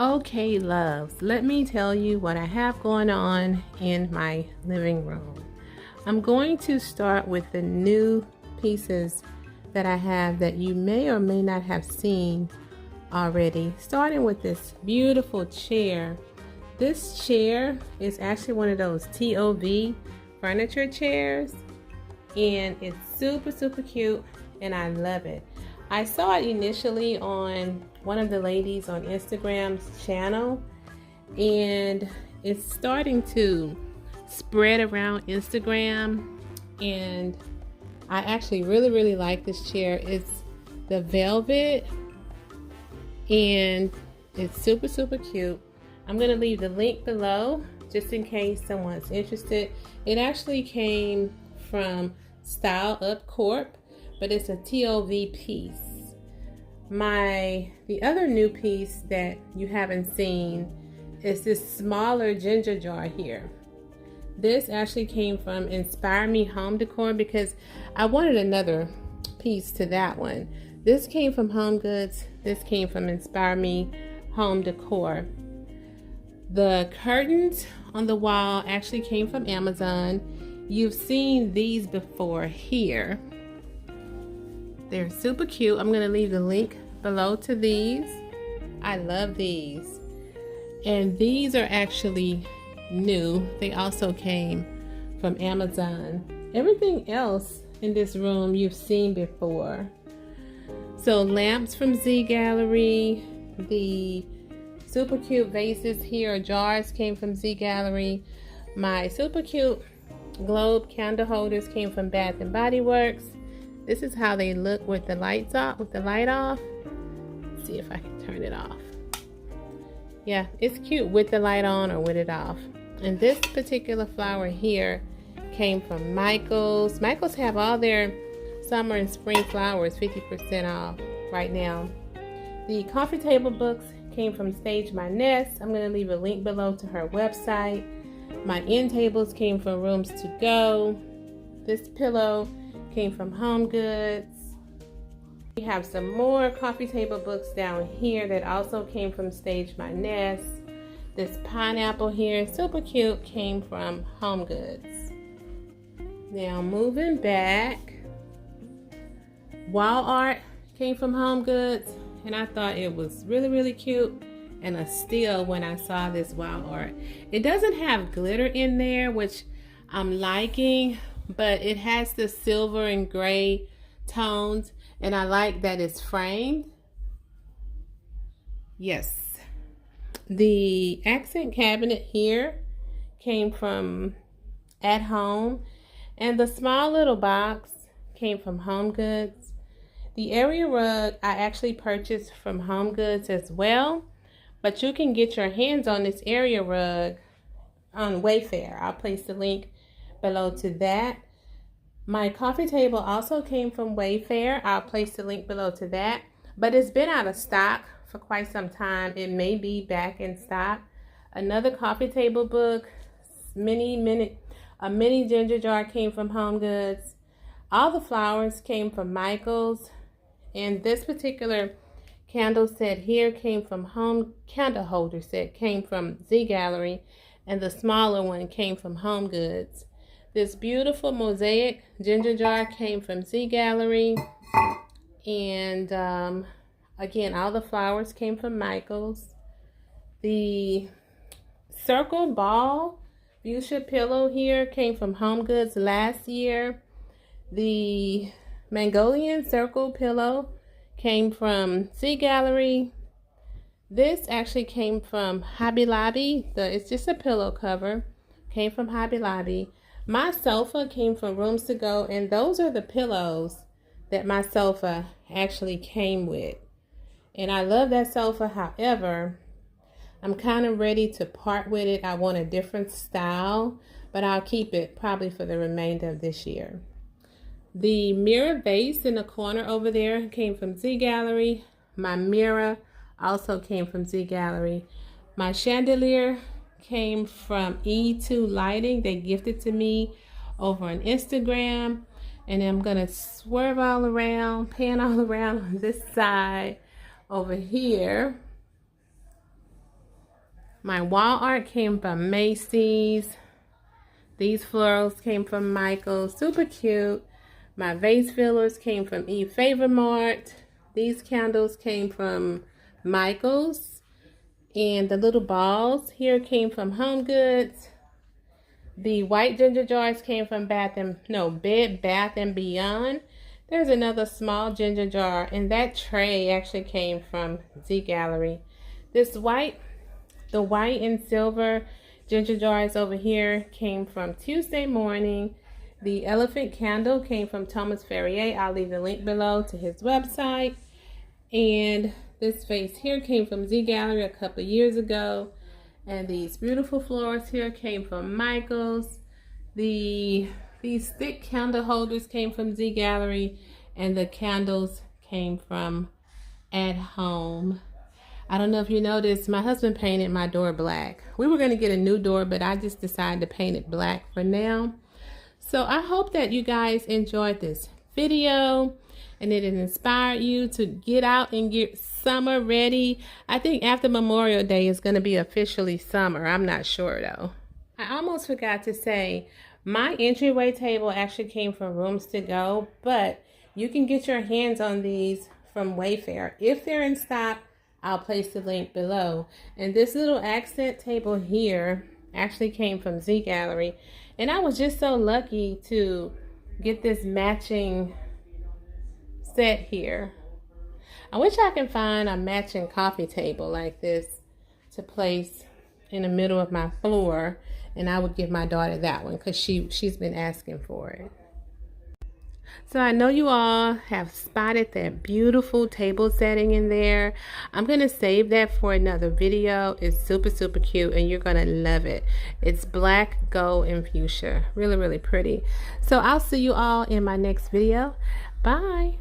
Okay, loves, let me tell you what I have going on in my living room. I'm going to start with the new pieces that I have that you may or may not have seen already, starting with this beautiful chair. This chair is actually one of those TOV furniture chairs, and it's super cute and I love it. I saw it initially on one of the ladies on Instagram's channel, and it's starting to spread around Instagram, and I actually really like this chair. It's the velvet and it's super cute. I'm gonna leave the link below just in case someone's interested. It actually came from Style Up Corp, but it's a TOV piece. The other new piece that you haven't seen is this smaller ginger jar here. This actually came from Inspire Me Home Decor because I wanted another piece to that one. This came from Home Goods. This came from Inspire Me Home Decor. The curtains on the wall actually came from Amazon. You've seen these before here. They're super cute. I'm going to leave the link below to these. I love these. And these are actually new. They also came from Amazon. Everything else in this room you've seen before. So lamps from Z Gallery. The super cute vases here, jars, came from Z Gallery. My super cute globe candle holders came from Bath and Body Works. This is how they look with the lights off, with the light off. Let's see if I can turn it off. Yeah, it's cute with the light on or with it off. And this particular flower here came from Michaels. Michaels have all their summer and spring flowers 50% off right now. The coffee table books came from Stage My Nest. I'm going to leave a link below to her website. My end tables came from Rooms to Go. This pillow came from Home Goods. We have some more coffee table books down here that also came from Stage My Nest. This pineapple here, super cute, came from Home Goods. Now moving back, wall art came from Home Goods, and I thought it was really cute and a steal when I saw this wall art. It doesn't have glitter in there, which I'm liking, but it has the silver and gray tones, and I like that it's framed. Yes. The accent cabinet here came from At Home, and the small little box came from Home Goods. The area rug I actually purchased from Home Goods as well, but you can get your hands on this area rug on Wayfair. I'll place the link below to that. My coffee table also came from Wayfair. I'll place the link below to that, but it's been out of stock for quite some time. It may be back in stock. Another coffee table book, A mini ginger jar came from Home Goods. All the flowers came from Michael's. And this particular candle set here came from candle holder set came from Z Gallery. And the smaller one came from Home Goods. This beautiful mosaic ginger jar came from Z Gallery. And again, all the flowers came from Michael's. The circle ball fuchsia pillow here came from Home Goods last year. The Mongolian circle pillow came from Z Gallery. This actually came from Hobby Lobby. It's just a pillow cover. Came from Hobby Lobby. My sofa came from Rooms to Go, and those are the pillows that my sofa actually came with. And I love that sofa. However, I'm kind of ready to part with it. I want a different style, but I'll keep it probably for the remainder of this year. The mirror vase in the corner over there came from Z Gallery. My mirror also came from Z Gallery. My chandelier came from E2 Lighting. They gifted to me over on Instagram. And I'm going to swerve all around, pan all around on this side over here. My wall art came from Macy's. These florals came from Michael's. Super cute. My vase fillers came from eFavorMart. These candles came from Michael's. And the little balls here came from Home Goods. The white ginger jars came from Bed Bath & Beyond. There's another small ginger jar, and that tray actually came from Z Gallery. The white and silver ginger jars over here came from Tuesday Morning. The elephant candle came from Thomas Ferrier. I'll leave the link below to his website. And this vase here came from Z Gallery a couple of years ago. And these beautiful flowers here came from Michael's. These thick candle holders came from Z Gallery. And the candles came from At Home. I don't know if you noticed, my husband painted my door black. We were going to get a new door, but I just decided to paint it black for now. So I hope that you guys enjoyed this video and it inspired you to get out and get summer ready. I think after Memorial Day is going to be officially summer. I'm not sure though. I almost forgot to say, my entryway table actually came from Rooms to Go, but you can get your hands on these from Wayfair. If they're in stock, I'll place the link below. And this little accent table here actually came from Z Gallery. And I was just so lucky to get this matching set here. I wish I can find a matching coffee table like this to place in the middle of my floor. And I would give my daughter that one because she's been asking for it. So I know you all have spotted that beautiful table setting in there. I'm going to save that for another video. It's super, super cute and you're going to love it. It's black, gold, and fuchsia. Really, really pretty. So I'll see you all in my next video. Bye.